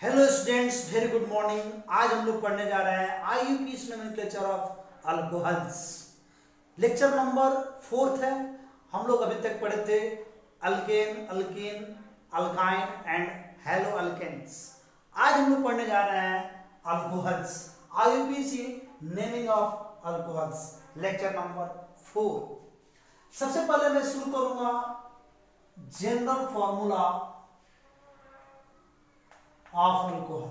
Hello students, very good morning. आज हम लोग पढ़ने जा रहे हैं IUPAC nomenclature of alcohols. Lecture number 4 है। हम लोग अभी तक पढ़े थे alkane, alkene, alkyne and haloalkanes. आज हम लोग पढ़ने जा रहे हैं alcohols, IUPAC naming of alcohols, lecture number 4। सबसे पहले मैं शुरू करूंगा जनरल फॉर्मूला ऑफ अल्कोहल।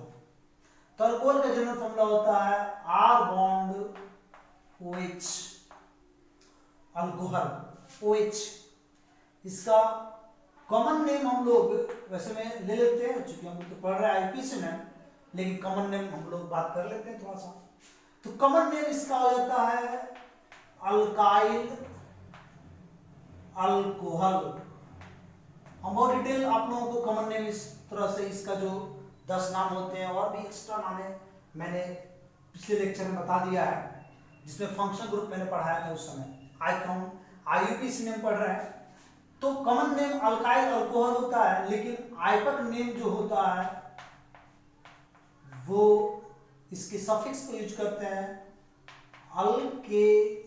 तो अल्कोहल का जनरल फॉर्मूला होता है R bond OH, alcohol OH। इसका कॉमन नेम हम लोग वैसे में ले लेते हैं, चूंकि हम लोग तो पढ़ रहे हैं आईपीएस में, लेकिन कॉमन नेम हम लोग बात कर लेते हैं थोड़ा सा। तो कॉमन नेम इसका हो जाता है अल्काइल अल्कोहल। हम बहुत डिटेल आप लोगों को कॉमन नेम इस तरह से इसका जो 10 नाम होते हैं और भी एक्स्ट्रा नाम है, मैंने पिछले लेक्चर में बता दिया है, जिसमें फंक्शन ग्रुप मैंने पढ़ाया था उस समय। आईयूपीएस नेम पढ़ रहे हैं तो कॉमन नेम अल्काइल अल्कोहल होता है, लेकिन आइपक नेम जो होता है वो इसके सफिक्स को यूज करते हैं अल्केनॉल।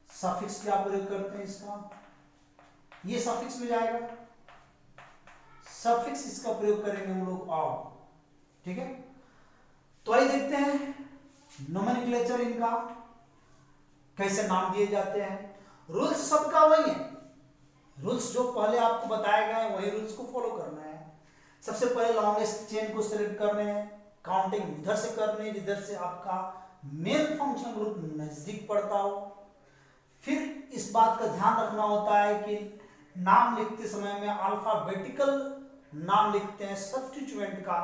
सफिक्स क्या प्रयोग करते हैं इसका, ये सफिक्स में जाएगा, सफिक्स इसका प्रयोग करेंगे हम लोग और। ठीक है, तो आइए देखते हैं नोमेनक्लेचर इनका कैसे नाम दिए जाते हैं। रूल्स सबका वही है, रूल्स जो पहले आपको बताए गए वही रूल्स को फॉलो करना है। सबसे पहले लॉन्गेस्ट चेन को सिलेक्ट करने हैं, काउंटिंग उधर से करनी है जिधर से आपका मेन फंक्शन ग्रुप नजदीक पड़ता हो। फिर इस बात का ध्यान रखना होता है कि नाम लिखते समय में अल्फाबेटिकल नाम लिखते हैं सब्स्टिट्यूएंट का,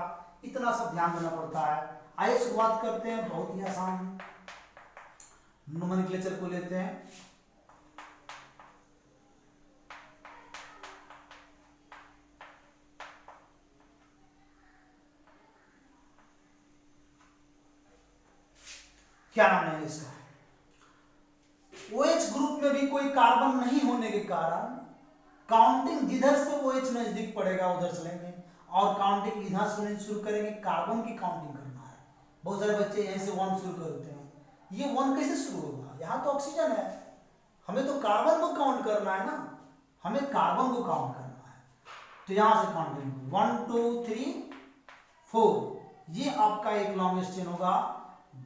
इतना सा ध्यान देना पड़ता है। आइए शुरुआत करते हैं, बहुत ही आसान नोमेनक्लेचर को लेते हैं। क्या नाम है इसका? OH ग्रुप में भी कोई कार्बन नहीं होने के कारण काउंटिंग जिधर से OH नजदीक पड़ेगा उधर से लेंगे, और काउंटिंग इधर से शुरू करेंगे। कार्बन की काउंटिंग करना है। बहुत सारे बच्चे यहीं से 1 शुरू करते हैं, ये 1 कैसे शुरू होगा? यहाँ तो ऑक्सीजन है, हमें तो कार्बन को काउंट करना है ना, हमें कार्बन को काउंट करना है। तो यहां से काउंट करेंगे 1 2 3 4, ये आपका एक लॉन्गेस्ट चेन होगा।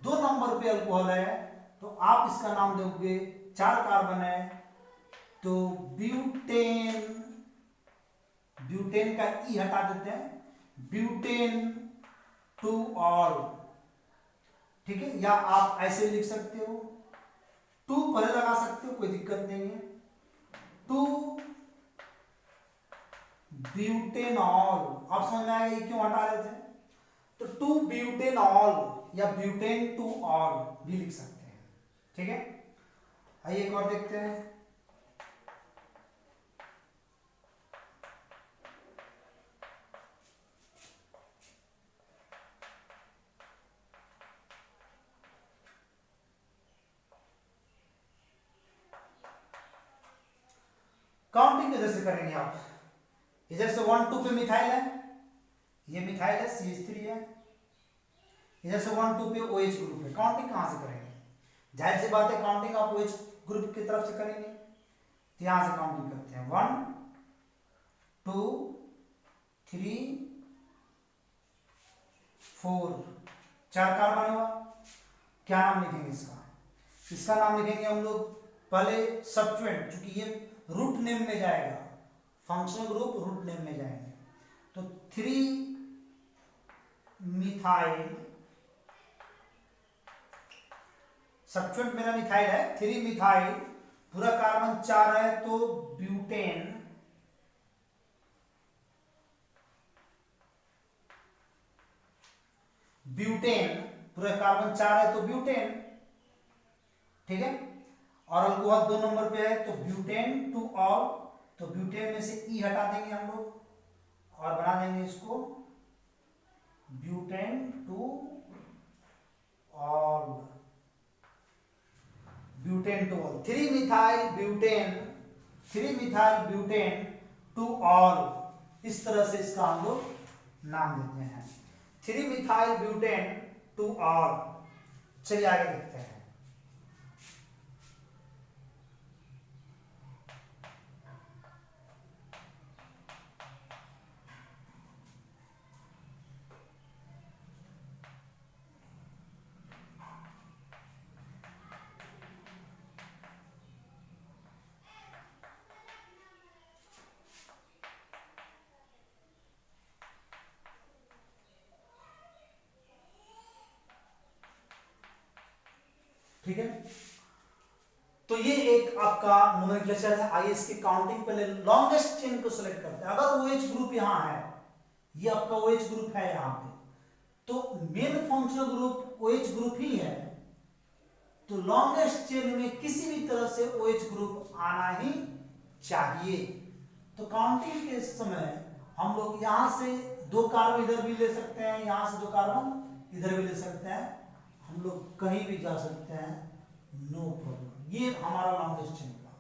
2 नंबर पे अल्कोहल है तो आप इसका नाम दोगे, 4 कार्बन है तो ब्यूटेन, ब्यूटेन का ई हटा देते हैं, ब्यूटेन टू ऑल। ठीक है, या आप ऐसे लिख सकते हो, 2 पहले लगा सकते हो, कोई दिक्कत नहीं है। 2 ब्यूटेनॉल, आप समझ में आएगा ये क्यों हटा रहे थे। तो 2 ब्यूटेनॉल या ब्यूटेन टू ऑल भी लिख सकते हैं। ठीक है, आइए एक और देखते हैं। काउंटिंग इधर से करेंगे आप, इधर से 1 2 पे मिथाइल है, ये मिथाइल है, CH3 है। इधर से 1 2 पे OH ग्रुप है। काउंटिंग कहां से करेंगे? जाहिर सी बात है काउंटिंग आप OH ग्रुप की तरफ से करेंगे, तो यहां से काउंटिंग करते हैं 1 2 3 4, 4 कार्बन हुआ। क्या नाम लिखेंगे इसका? इसका नाम लिखेंगे हम लोग पहले सब्स्टिट्यूएंट, क्योंकि ये रूट नेम में जाएगा, फंक्शनल ग्रुप रूट नेम में जाएंगे। तो 3 मिथाइल, सब्स्टिट्यूएंट मेरा मिथाइल है, 3 मिथाइल, पूरा कार्बन 4 है तो ब्यूटेन, ब्यूटेन पूरा कार्बन 4 है तो ब्यूटेन। ठीक है, और अल्कोहल 2 नंबर पे है तो ब्यूटेन टू ऑल, तो ब्यूटेन में से ई हटा देंगे हम लोग और बना देंगे इसको butane two all, butane two ol. 3 methyl butane, 3 methyl butane two ol, इस तरह से इसका हम लोग नाम देते हैं 3 मिथाइल ब्यूटेन टू ऑल। चलिए आगे देखते हैं। ठीक है, तो ये एक आपका नोमेनक्लेचर है। आइए इसकी काउंटिंग पहले लॉन्गेस्ट चेन को सिलेक्ट करते हैं। अगर OH ग्रुप यहां है, ये आपका OH ग्रुप है यहां पे, तो main functional group OH group ही है, तो लॉन्गेस्ट चेन में किसी भी तरह से OH ग्रुप आना ही चाहिए। तो काउंटिंग के समय हम लोग यहां से 2 कार्बन इधर भी ले सकते हैं, यहां से 2 कार्बन इधर भी ले सकते हैं, हम लोग कहीं भी जा सकते हैं, नो प्रॉब्लम। ये हमारा लॉन्गेस्ट चेन का।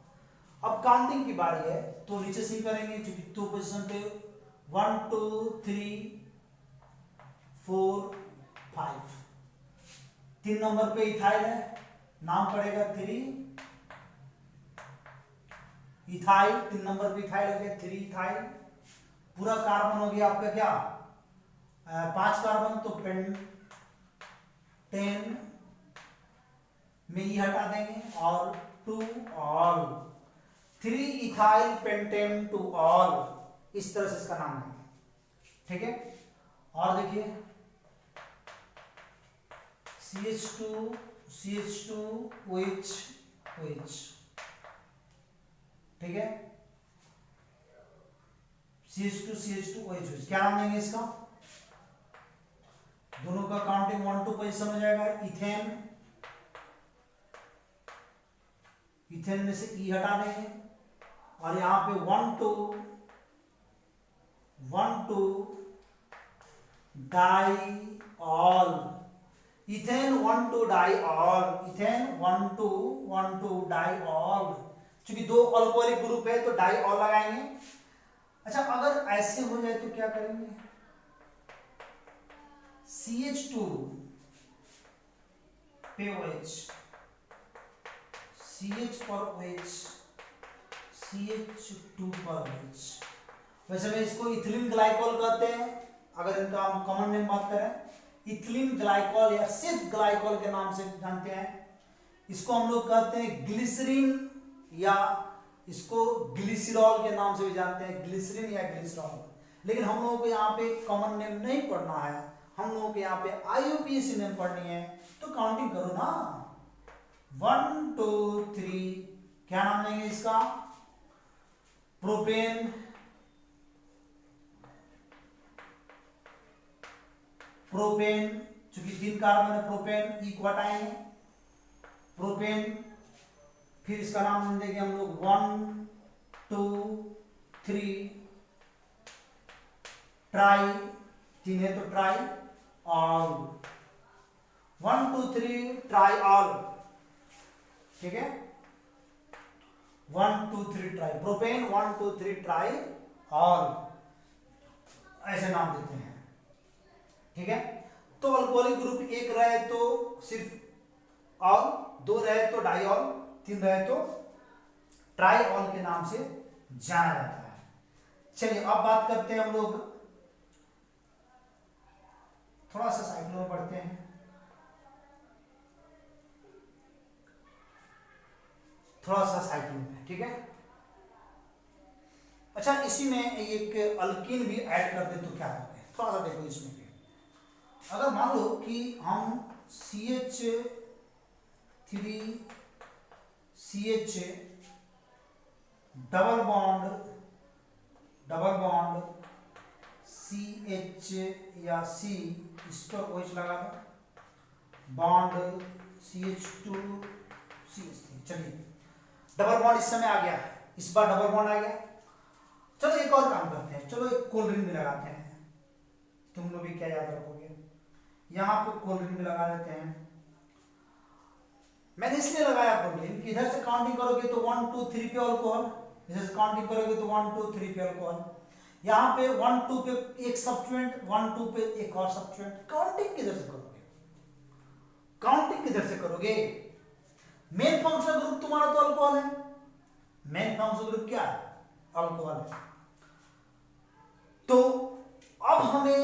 अब काउंटिंग की बारी है, तो नीचे से ही करेंगे क्योंकि 2 पोजीशन पे 1 2 3 4 5। 3 नंबर पे इथाइल है, नाम पड़ेगा 3 इथाइल। 3 नंबर पे इथाइल हो गया 3 इथाइल। पूरा कार्बन हो गया आपका क्या 5 कार्बन, तो पेंटेन में ई हटा देंगे और two ol 3 ethyl pentane two ol, इस तरह से इसका नाम है। ठीक है, और देखिए CH2 OH OH। ठीक है, CH2 OH OH। क्या नाम देंगे इसका? दोनों का काउंटिंग 1 2 पोजीशन हो जाएगा। इथेन में से ई हटा देंगे और यहां पे 1 2 diol. Ethane 1 2 diol. Ethane 1 2 diol. क्योंकि 2 अल्कोहलिक ग्रुप है तो डाइऑल लगाएंगे। अच्छा, अगर ऐसे हो जाए तो क्या करेंगे? CH2 पे OH, CH पर OH, CH2 पर OH। वैसे में इसको इथिलीन ग्लाइकोल कहते हैं, अगर इनका हम कॉमन नेम बात करें। इथिलीन ग्लाइकोल या सिर्फ ग्लाइकोल के नाम से जानते हैं। इसको हम लोग कहते हैं ग्लिसरीन, या इसको ग्लिसरॉल के नाम से भी जानते हैं, ग्लिसरीन या ग्लिसरॉल। लेकिन हम लोगों को यहाँ पे कॉमन नेम नहीं पढ़ना है, हम लोगों को यहाँ पे IUPAC नेम पढ़नी है। तो काउंटिंग करो ना, 1 2 3। क्या नाम लेंगे इसका? प्रोपेन, चूंकि 3 कार्बन है, प्रोपेन ई को हटाएंगे, प्रोपेन। फिर इसका नाम देंगे हम लोग 1 2 3 ट्राई। 3 है तो ट्राई ऑल, 1 2 3 ट्राई ऑल। ठीक है, 1 2 3 ट्राई प्रोपेन, 1 2 3 ट्राई ऑल, ऐसे नाम देते हैं। ठीक है, तो अल्कोहलिक ग्रुप 1 रहे तो सिर्फ ऑल, 2 रहे तो डाइऑल, 3 रहे तो ट्राइऑल के नाम से जाना जाता है। चलिए अब बात करते हैं हम लोग, थोड़ा सा साइक्लो में पढ़ते हैं। थोड़ा सा साइक्लो में, ठीक है। अच्छा, इसी में एक अल्कीन भी ऐड कर दे तो क्या होता है, थोड़ा सा देखो इसमें भी। अगर मान लो कि हम CH3 CH double bond CH या C, इस पर OH लगा दो, बॉन्ड CH2 CH3। चलिए डबल बॉन्ड इस समय आ गया, इस बार डबल बॉन्ड आ गया। चलो एक और काम करते हैं, चलो एक कोल्ड ड्रिंक भी लगाते हैं, तुम लोग भी क्या याद रखोगे, यहां पर कोल्ड ड्रिंक भी लगा देते हैं। मैंने इसलिए लगाया कोल्ड ड्रिंक, इधर से काउंटिंग करोगे तो 1 2 3 पे अल्कोहल, इधर से काउंटिंग करोगे तो 1 2 3 पे अल्कोहल। यहां पे 1 2 पे एक सब्स्टिट्यूएंट, 1 2 पे एक और सब्स्टिट्यूएंट। काउंटिंग किधर से करोगे? काउंटिंग किधर से करोगे? मेन फंक्शनल ग्रुप तुम्हारा तो अल्कोहल है। मेन फंक्शनल ग्रुप क्या है? अल्कोहल है। तो अब हमें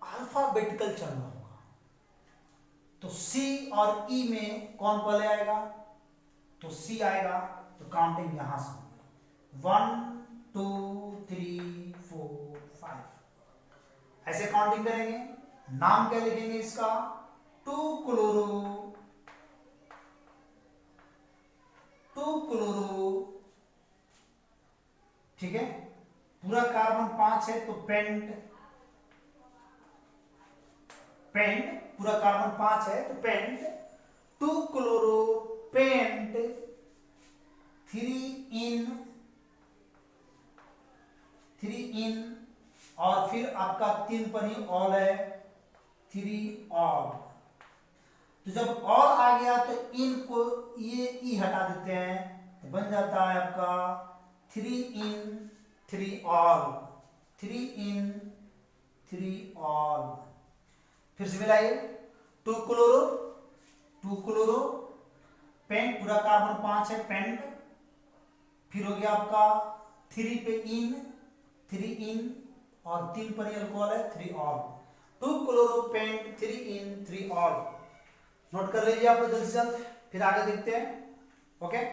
अल्फाबेटिकल चलना होगा। तो सी और ई में कौन पहले आएगा? तो सी आएगा। तो काउंटिंग यहां से 1 2 3 4 5 ऐसे काउंटिंग करेंगे। नाम क्या लिखेंगे इसका? 2 क्लोरो, 2 क्लोरो, ठीक है। पूरा कार्बन 5 है तो पेंट, पेंट पूरा कार्बन 5 है तो पेंट 2 क्लोरो पेंट 3 इन और फिर आपका 3 पर ही ऑल है, 3 ऑल। तो जब ऑल आ गया तो इन को ये ई हटा देते हैं तो बन जाता है आपका 3 इन 3 ऑल, 3 इन 3 ऑल। फिर से मिलाइए 2 क्लोरो, 2 क्लोरो पेंट पूरा कार्बन 5 है पेंट, फिर हो गया आपका 3 पे इन, 3 इन और 3 पर अल्कोहल है 3 ऑल। 2 क्लोरो पेंट 3 इन 3 ऑल। नोट कर लीजिए आप लोग जल्द से जल्द, फिर आगे देखते हैं। ओके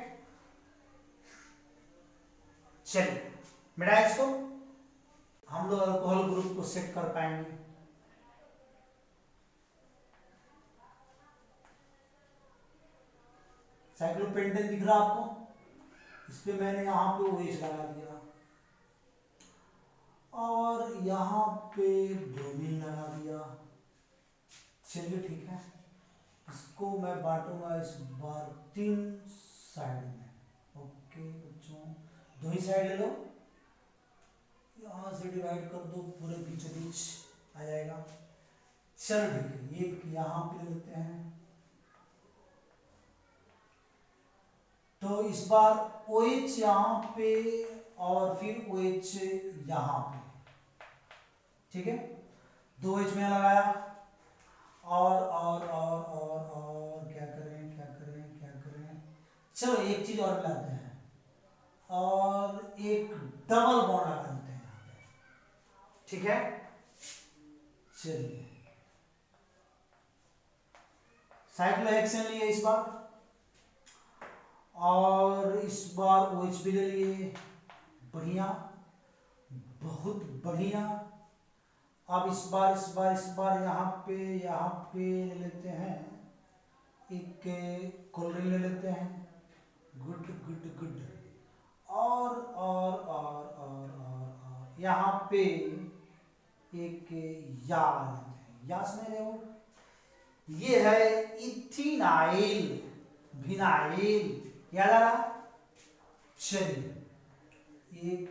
चलिए मिटाए इसको। हम लोग अल्कोहल ग्रुप को सेट कर पाएंगे। साइक्लोपेंटेन दिख रहा आपको? इस पे मैंने यहाँ पे OH लगा दिया और यहाँ पे ब्रोमीन लगा दिया। चलिए ठीक है, इसको मैं बांटूंगा इस बार 3 साइड में। ओके बच्चों, 2 ही साइड ले लो, यहाँ से डिवाइड कर दो, पूरे बीचों बीच आ जाएगा। चलो ठीक है, एक यहाँ पे ले लेते हैं। तो इस बार OH यहाँ पे और फिर OH यहाँ पे, ठीक है। 2 OH में लगाया और क्या करें क्या करें क्या करें। चलो एक चीज और मिलाते हैं और एक डबल बॉन्ड लगा देते हैं यहाँ पे, ठीक है। चलिए साइक्लोहेक्सेन लिए इस बार और इस बार OH भी ले लिए। बढ़िया, बहुत बढ़िया। अब इस बार यहाँ पे ले लेते हैं एक कोल्ड्रिंक ले लेते हैं। Good good good. और यहाँ पे एक या लेते हैं। या समझ रहे हो? ये है इथिनाइल, विनाइल, याद आ रहा? चलिए एक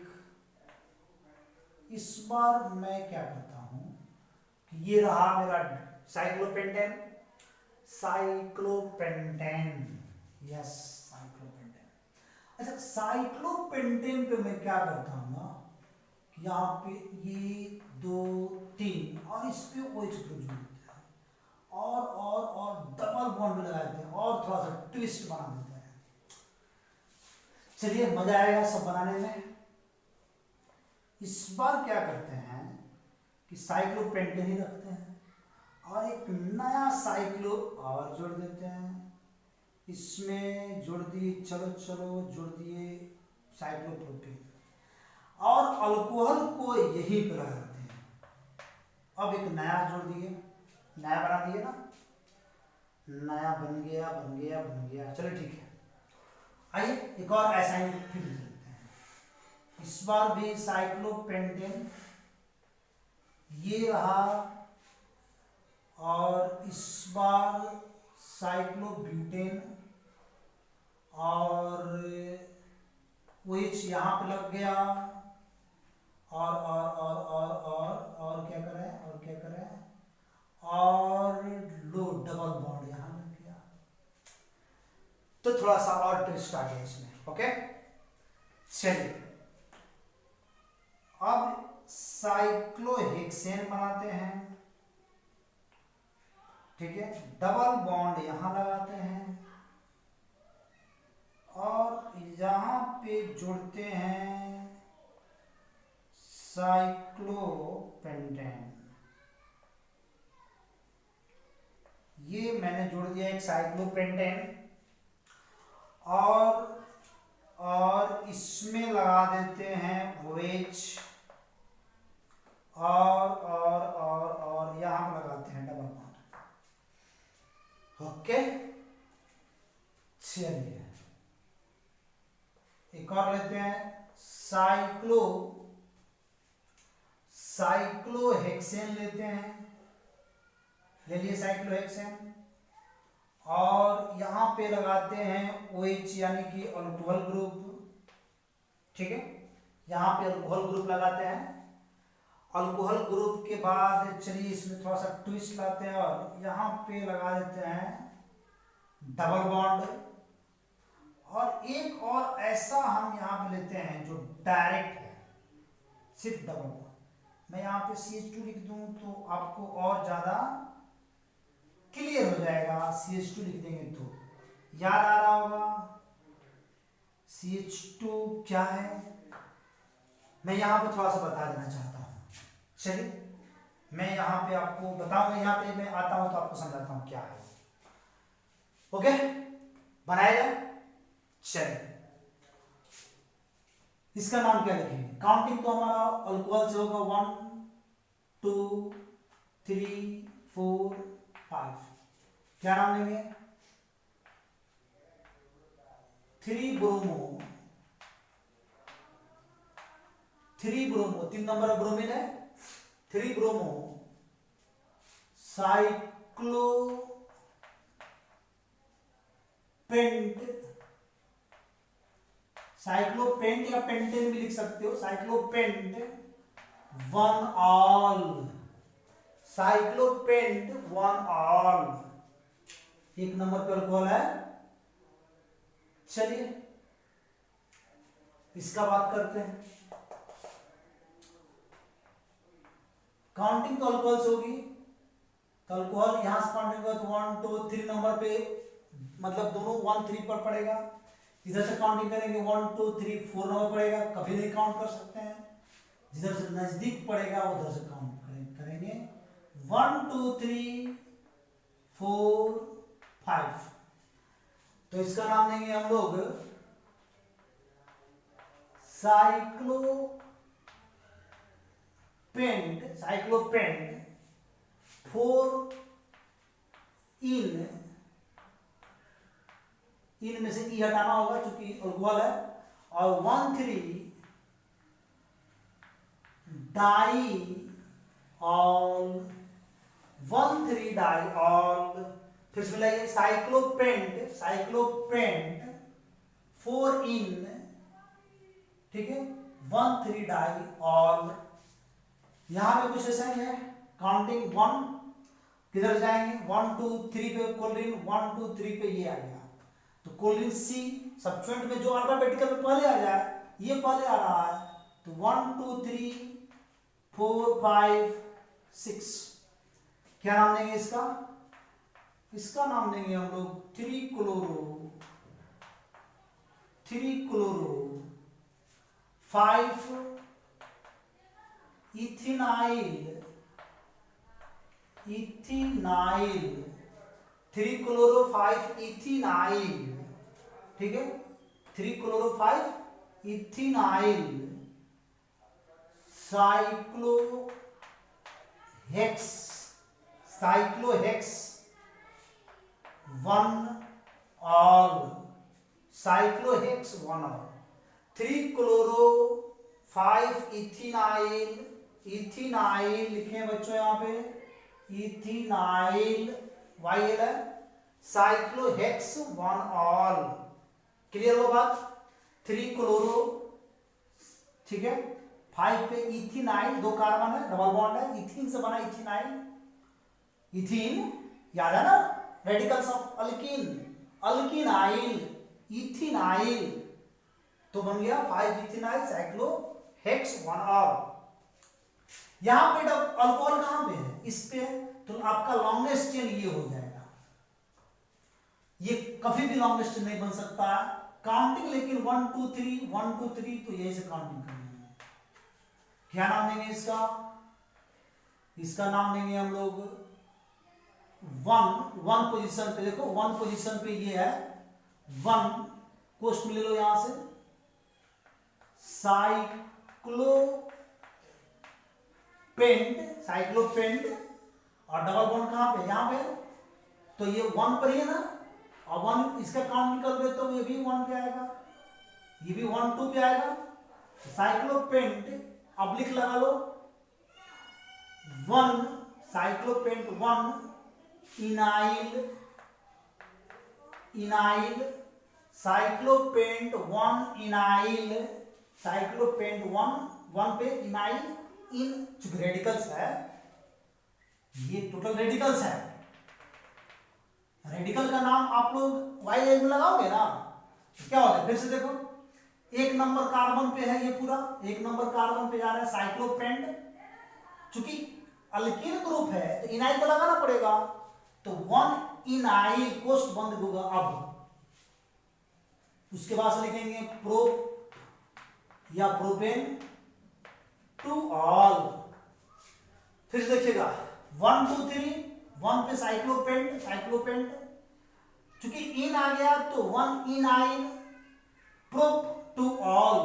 इस बार मैं क्या करता हूं कि ये रहा मेरा साइक्लोपेंटेन, साइक्लोपेंटेन, यस साइक्लोपेंटेन। अच्छा साइक्लोपेंटेन पे मैं क्या करता हूं ना कि यहाँ पे ये 2 3 और इस पे OH ग्रुप जोड़ देते हैं और डबल बॉन्ड लगा देते हैं और थोड़ा सा ट्विस्ट बना देते हैं। चलिए मजा आएगा सब बनाने में। इस बार क्या करते हैं कि साइक्लोपेंटेन ही रखते हैं और एक नया साइक्लो और जोड़ देते हैं। इसमें जोड़ दिए, चलो जोड़ दिए साइक्लोप्रोपेन और अल्कोहल को यहीं पर लगा देते हैं। अब एक नया जोड़ दिए, नया बना दिए ना, नया बन गया। चलो ठीक है, आइए एक और असाइनमेंट फिर देखते हैं। इस बार भी साइक्लोपेंटेन ये रहा और इस बार साइक्लोब्यूटेन और OH यहाँ पे लग गया और क्या करें और लो डबल बॉन्ड यहाँ लग गया। तो थोड़ा सा और ट्विस्ट आ गया इसमें। ओके चलिए अब साइक्लोहेक्सेन बनाते हैं, ठीक है, डबल बॉन्ड यहां लगाते हैं और यहां पे जुड़ते हैं साइक्लोपेंटेन। ये मैंने जोड़ दिया एक साइक्लोपेंटेन और इसमें लगा देते हैं OH और यहां पर लगाते हैं डबल बॉन्ड। ओके, चलिए एक और लेते हैं, साइक्लोहेक्सेन लेते हैं, ले लिए साइक्लोहेक्सेन और यहां पे लगाते हैं OH यानी कि अल्कोहल ग्रुप, ठीक है, यहां पे अल्कोहल ग्रुप लगाते हैं। अल्कोहल ग्रुप के बाद चलिए इसमें थोड़ा सा ट्विस्ट लाते हैं और यहां पे लगा देते हैं डबल बॉन्ड। और एक और ऐसा हम यहां पे लेते हैं जो डायरेक्ट है, सिर्फ डबल बॉन्ड। मैं यहां पे CH2 लिख दूं तो आपको और ज्यादा क्लियर हो जाएगा। CH2 लिख देंगे तो याद आ रहा होगा CH2 क्या है, मैं यहां पे थोड़ा सा बता देना चाहता हूं। चलिए मैं यहां पे आपको बताऊंगा, यहां पे मैं आता हूं तो आपको समझाता हूं क्या है। ओके, बनाएगा। चलिए इसका नाम क्या लिखेंगे, काउंटिंग तो हमारा अल्कोहल से होगा 1 2 3 4 5। क्या नाम लेंगे, 3 ब्रोमो, 3 नंबर ऑफ ब्रोमीन है, 3 ब्रोमो साइक्लोपेंट या पेंटेन भी लिख सकते हो, साइक्लोपेंट 1 ऑल, साइक्लोपेंट 1 ऑल, 1 नंबर पर अल्कोहल है। चलिए इसका बात करते हैं, काउंटिंग तो अल्कोहल से होगी, तो अल्कोहल यहां से काउंटिंग होगा तो 1 2 3 नंबर पे, मतलब दोनों 1 3 पर पड़ेगा। इधर से काउंटिंग करेंगे 1 2 3 4 नंबर पड़ेगा, कभी नहीं काउंट कर सकते हैं। जिधर से नजदीक पड़ेगा उधर से काउंट करेंगे 1 2 3 4 5। तो इसका नाम देंगे हम लोग साइक्लोपेंट 4 इन में से ई हटाना होगा क्योंकि अल्कोहल है, और 1 3 डाई ऑल, 1 3 डाई ऑल। फिर से मिलाइए, साइक्लोपेंट 4 इन, ठीक है, 1 3 डाई ऑल। यहां पे कुछ ऐसा ही है, काउंटिंग 1 किधर जाएंगे 1 2 3 पे कोलिन, 1 2 3 पे ये आ गया, तो कोलिन C सब्स्टिट्यूएंट में जो अल्फाबेटिकल में पहले आ जाए, ये पहले आ रहा है, तो 1 2 3 4 5 6। क्या नाम देंगे इसका, इसका नाम देंगे हम लोग 3 क्लोरो 5 इथिनाइल 3 क्लोरो 5 इथिनाइल, ठीक है, 3 chloro 5 ethynyl, cyclohex 1 ol, cyclohex 1 ol, 3 chloro 5 ethynyl लिखे बच्चों यहां पे, इथिनाइल YL है, साइक्लोहेक्स 1 ऑल। क्लियर हो बात, 3 क्लोरो, ठीक है, 5 पे इथिनाइल, 2 कार्बन है, डबल बॉन्ड है, इथीन से बना इथिनाइल, इथीन याद है ना, रेडिकल्स ऑफ अल्कीन, अल्कीनाइल, इथिनाइल, तो बन गया 5 इथिनाइल साइक्लोहेक्स 1 ऑल। यहां पे अल्कोहल कहां पे है, इस पे, तो आपका लॉन्गेस्ट चेन ये हो जाएगा। ये कभी भी लॉन्गेस्ट चेन नहीं बन सकता है। काउंटिंग लेकिन 1 2 3 1 2 3, तो यही से काउंटिंग करनी है। क्या नाम देंगे इसका? इसका नाम देंगे हम लोग वन पोजीशन पे। देखो 1 पोजीशन पे ये है 1, कोष्ट में ले लो यहां से, साइक्लोपेंट, और डबल बॉन्ड कहां पे, यहां पे, तो ये 1 पर ही है ना, और 1 इसका काउंट निकल गया तो ये भी 1 पे आएगा, ये भी 1 2 पे आएगा। साइक्लोपेंट अब लिख लगा लो 1, साइक्लोपेंट 1, इनाइल, साइक्लोपेंट 1 इनाइल, साइक्लोपेंट 1 पे इनाइल इन, चूंकि रेडिकल्स है, ये टोटल रेडिकल्स है। रेडिकल का नाम आप लोग वाई में लगाओगे ना, क्या होगा, फिर से देखो, 1 नंबर कार्बन पे है ये पूरा, 1 नंबर कार्बन पे जा रहा है साइक्लोपेंट, चूंकि अल्कीन ग्रुप है तो इनाइल तो लगाना पड़ेगा, तो 1 इनाइल, कोष्ठ बंद होगा अब। उसके बाद लिखेंगे प्रो या प्रोपेन टू ऑल। फिर देखिएगा 1 2 3, 1 पे साइक्लोपेंट, चूंकि इन आ गया तो 1 इनाइल प्रोप टू ऑल,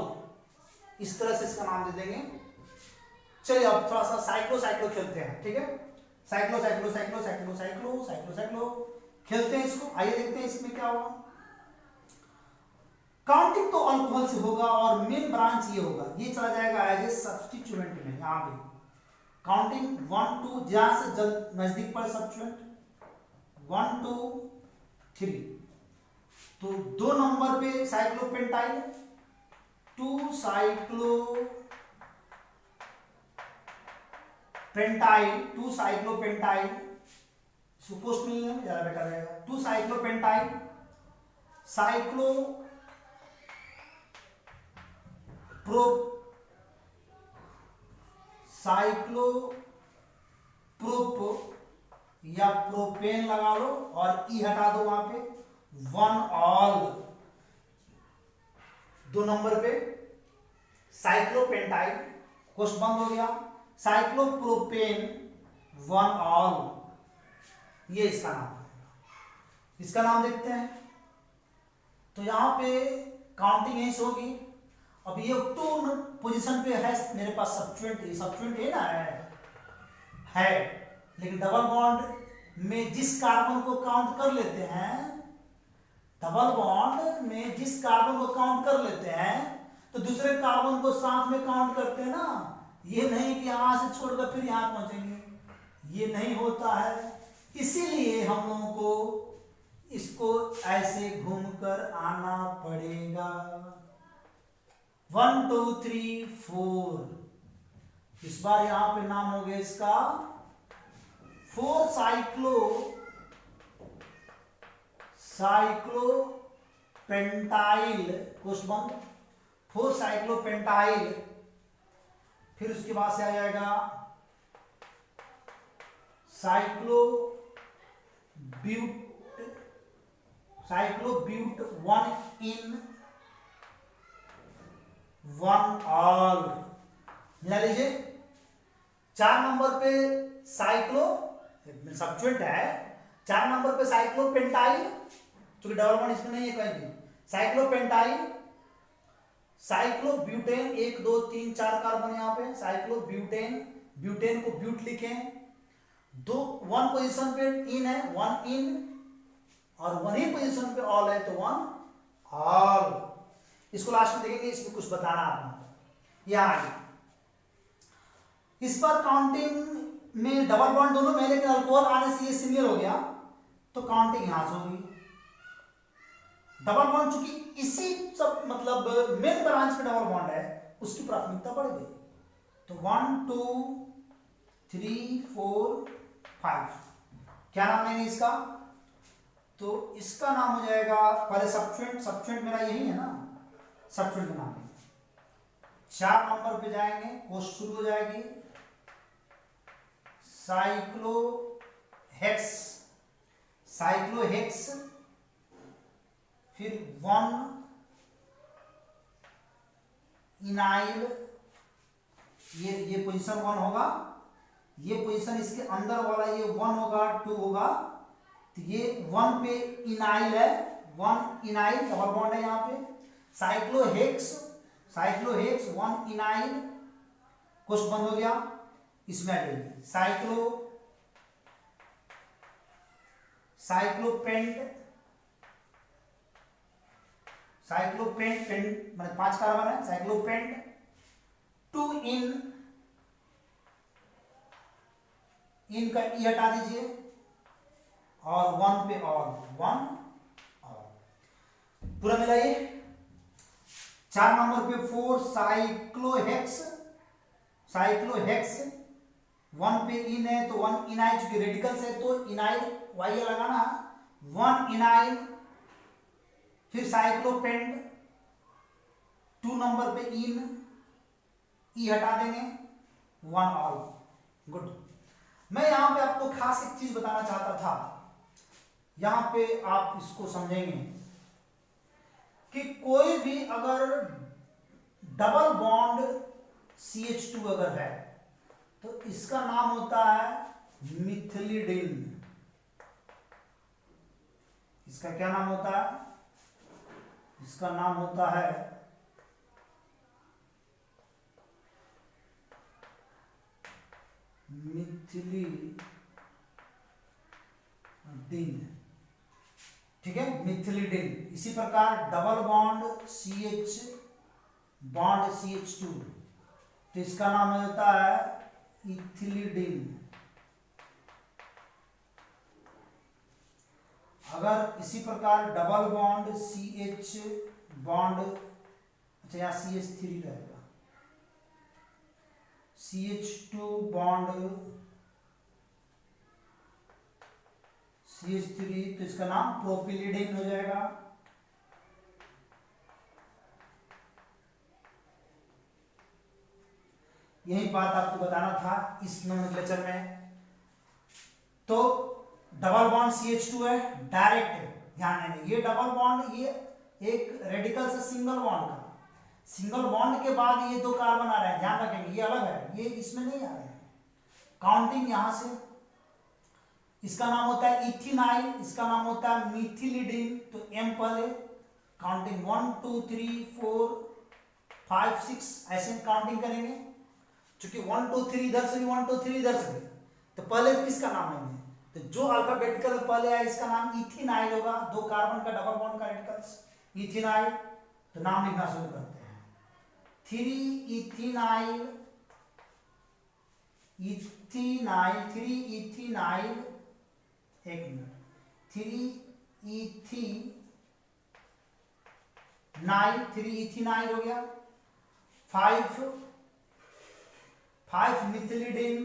इस तरह से इसका नाम दे देंगे। चलिए अब थोड़ा सा साइक्लो खेलते हैं, ठीक है, साइक्लो खेलते हैं इसको, आइए देखते हैं इसमें क्या होगा। काउंटिंग तो अल्कोहल से होगा और मेन ब्रांच ये होगा, ये चला जाएगा एज ए सब्स्टिट्यूएंट में, यहां पे काउंटिंग 1 2, जहां से जल्द नजदीक पर सब्स्टिट्यूएंट 1 2 3, तो 2 नंबर पे साइक्लोपेंटाइल, 2 साइक्लोपेंटाइल, सुपोस्ट में ज्यादा बेटर रहेगा, 2 साइक्लोपेंटाइल, साइक्लोप्रोप या प्रोपेन लगा लो और ई हटा दो वहां पे, 1 ऑल, 2 नंबर पे साइक्लोपेंटाइल, कोष्ठ बंद हो गया, साइक्लोप्रोपेन 1 ऑल, ये इसका नाम है। इसका नाम देखते हैं, तो यहां पे काउंटिंग यहीं से होगी। अब ये 2 पोजीशन पे है मेरे पास सब्स्टिट्यूएंट है ना, है, लेकिन डबल बॉन्ड में जिस कार्बन को काउंट कर लेते हैं, डबल बॉन्ड में जिस कार्बन को काउंट कर लेते हैं तो दूसरे कार्बन को साथ में काउंट करते हैं ना, ये नहीं कि यहां से छोड़कर फिर यहां पहुंचेंगे, ये नहीं होता है। इसीलिए हम लोगों को इसको ऐसे घूमकर आना पड़ेगा। 1 2 3 4, इस बार यहां पे नाम हो गया इसका 4 साइक्लोपेंटाइल, कोष्ठ बंद, 4 साइक्लोपेंटाइल, फिर उसके बाद से आ जाएगा साइक्लोब्यूट 1 इन 1 ऑल, मिला लीजिए। 4 नंबर पे साइक्लो सब्स्टिट्यूएंट है, 4 नंबर पे साइक्लोपेंटाइल, क्योंकि डबल बॉन्ड इसमें नहीं है कहीं भी, साइक्लोपेंटाइल, साइक्लोब्यूटेन 1 2 3 4 कार्बन यहां पे, साइक्लोब्यूटेन, ब्यूटेन को ब्यूट लिखें, 1 पोजीशन पे इन है, 1 इन, और 1 ही पोजीशन पे ऑल है तो 1 ऑल। इसको लास्ट में देखेंगे, इसमें कुछ बताना आपको। यहां इस पर काउंटिंग में डबल बॉन्ड दोनों में, लेकिन अल्कोहल आने से ये सिमिलर हो गया तो काउंटिंग यहां से होगी। डबल बॉन्ड चूंकि इसी सब मतलब मेन ब्रांच पे डबल बॉन्ड है, उसकी प्राथमिकता बढ़ गई, तो 1 2 3 4 5, क्या नाम है इसका, तो इसका नाम हो जाएगा, पहले सब्स्टिट्यूएंट मेरा यही है ना, सब्स्टिट्यूएंट का नाम है। 4 नंबर पे जाएंगे, कोष्ठ शुरू हो जाएगी, साइक्लोहेक्स, साइक्लोहेक्स, फिर 1 इनाइल, ये पोजीशन 1 होगा, ये पोजीशन इसके अंदर वाला ये 1 होगा, 2 होगा, तो ये 1 पे इनाइल है, 1 इनाइल डबल बॉन्ड है यहाँ पे। साइक्लोहेक्स, साइक्लोहेक्स 1 इनाइल, क्वेश्चन बंद हो गया, इसमें आ जाएगी साइक्लोपेंट, साइक्लोपेंट, पेंट मतलब 5 कार्बन है, साइक्लोपेंट 2 इन का ई हटा दीजिए और 1 पे ऑल, 1 ऑल, पूरा मिलाइए। 4 नंबर पे 4 साइक्लोहेक्स, साइक्लोहेक्स 1 पे इन है तो 1 इनाइल, चूंकि रेडिकल्स है तो इनाइल वाई लगाना, 1 इनाइल, फिर साइक्लोपेंट 2 नंबर पे इन, ई हटा देंगे, 1 ऑल, गुड। मैं यहां पे आपको खास एक चीज बताना चाहता था, यहां पे आप इसको समझेंगे कि कोई भी अगर डबल बॉन्ड CH2 अगर है तो इसका नाम होता है मिथिलिडिन। इसका क्या नाम होता है? इसका नाम होता है मिथिलिडिन, ठीक है, मिथिलिडिन। इसी प्रकार double bond CH, bond CH2, तो इसका नाम होता है इथिलिडिन। अगर इसी प्रकार डबल बॉन्ड CH बॉन्ड, अच्छा यहाँ CH3 रहेगा, CH2 बॉन्ड CH3, तो इसका नाम प्रोपिलिडिन हो जाएगा। यही बात आपको बताना था इस नोमेनक्लेचर में। तो डबल बॉन्ड CH2 है, डायरेक्ट ध्यान देंगे, ये डबल बॉन्ड, ये एक रेडिकल से सिंगल बॉन्ड का, सिंगल बॉन्ड के बाद ये 2 कार्बन आ रहे हैं, ध्यान रखेंगे, ये अलग है, ये इसमें नहीं आ रहे हैं, काउंटिंग यहां से। इसका नाम होता है इथिनाइल, इसका नाम होता है मिथिलिडिन, तो M पहले, काउंटिंग 1 2 3 4 5 6 ऐसे काउंटिंग करेंगे, क्योंकि 1 2 3 इधर से भी, 1 2 3 इधर से भी, तो पहले किसका नाम लेंगे, तो जो अल्फाबेटिकल पहले है इसका नाम इथिनाइल होगा, 2 कार्बन का डबल बॉन्ड का रेडिकल्स इथिनाइल, तो नाम लिखना शुरू करते हैं, 3 इथिनाइल, इथिनाइल, 3 इथिनाइल, एक मिनट, 3 इथिनाइल, 3 इथिनाइल हो गया, 5 मिथिलिडिन,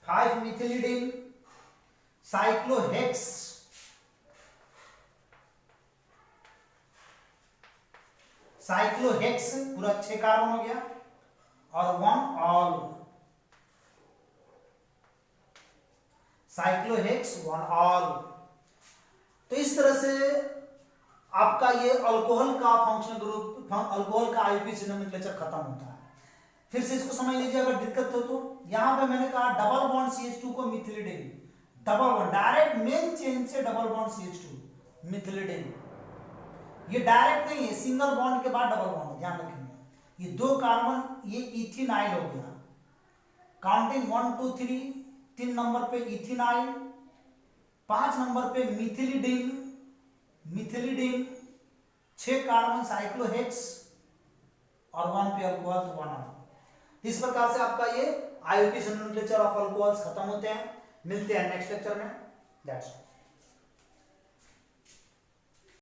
5 मिथिलिडिन, साइक्लोहेक्स, साइक्लोहेक्स पूरा 6 कार्बन हो गया, और 1 ऑल, साइक्लोहेक्स 1 ऑल। तो इस तरह से आपका ये अल्कोहल का फंक्शनल ग्रुप, अल्कोहल का आईयूपीएसी नोमेनक्लेचर खत्म होता है। फिर से इसको समझ लीजिए, अगर दिक्कत हो तो यहां पे मैंने कहा डबल बॉन्ड CH2 को methylidene, double bond direct main chain से डबल बॉन्ड CH2 मिथिलिडिन, ये डायरेक्ट नहीं है, सिंगल बॉन्ड के बाद डबल बॉन्ड, ध्यान रखेंगे। ये 2 कार्बन, ये इथिनाइल हो गया, काउंटिंग 1 2 3, 3 नंबर पे इथिनाइल, 5 नंबर पे मिथिलिडिन, मिथिलिडिन 6 कार्बन साइक्लोहेक्स, और 1 पे अल्कोहल, तो 1 ऑल। इस प्रकार से आपका ये आईयूपीएसी नोमेनक्लेचर ऑफ अल्कोहल्स खत्म होते हैं। मिलते हैं नेक्स्ट लेक्चर में, दैट्स